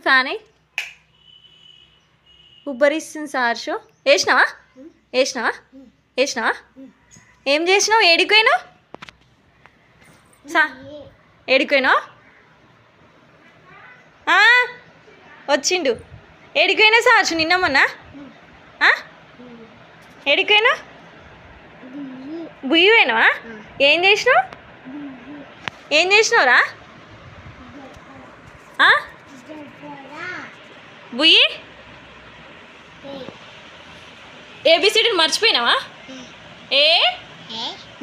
Fan ఉబ్బరిస్తుంది సార్షు. వేసినావా వేసినావా వేసినావా? ఏం చేసినావు? ఏడిపోయినావు? ఏడిపోయినావు? వచ్చిండు. ఏడిపోయినా సార్షు నిన్న మొన్న? ఏడిపోయినా? బుయ్యి పోయినావా? ఏం చేసినావు? ఏం చేసినావురా? బుయ్యి ఏబిసిడీని మర్చిపోయినావా? A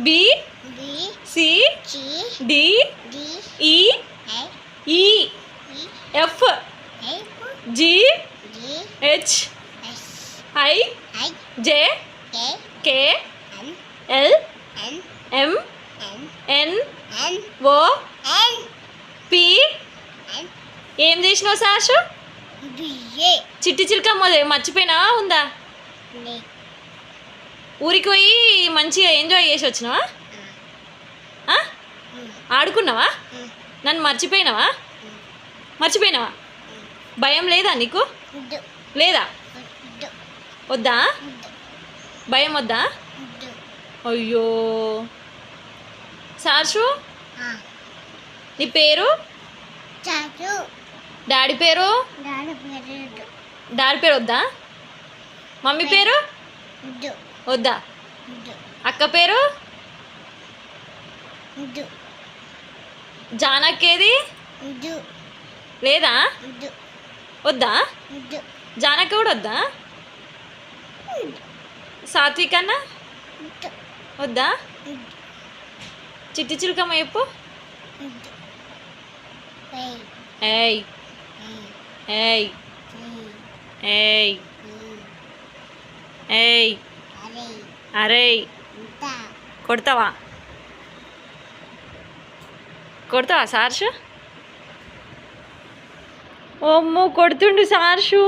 B C D E E F G H I J K L M N O P. ఏం చేసినావు సాషు? చిట్టి చిలుక మర్చిపోయినా ఉందా? ఊరికి పోయి మంచిగా ఎంజాయ్ చేసి వచ్చినావా? ఆడుకున్నావా? నన్ను మర్చిపోయినావా? మర్చిపోయినావా? భయం లేదా నీకు? లేదా? వద్దా? భయం వద్దా? అయ్యో సార్షు, నీ పేరు? డాడీ పేరు? డాడీ పేరు వద్దా? మమ్మీ పేరు వద్దా? అక్క పేరు? జానక్కేది? లేదా? వద్దా? జానక్క కూడా వద్దా? సాత్విక్ అన్న వద్దా? చిట్టి చిలుకమ్మ చెప్పు. ఏయ్ ఏయ్ ఏయ్ ఏయ్ అరే కొడతావా? కొడతావా సార్షు? ఓమ్మో కొడుతుండు సార్షు.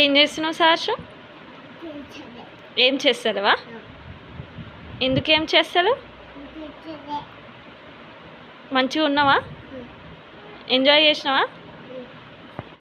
ఏం చేస్తున్నావు సార్షు? ఏం చేస్తావా? ఎందుకేం చేస్తావు? మంచిగా ఉన్నావా? ఎంజాయ్ చేసినావా?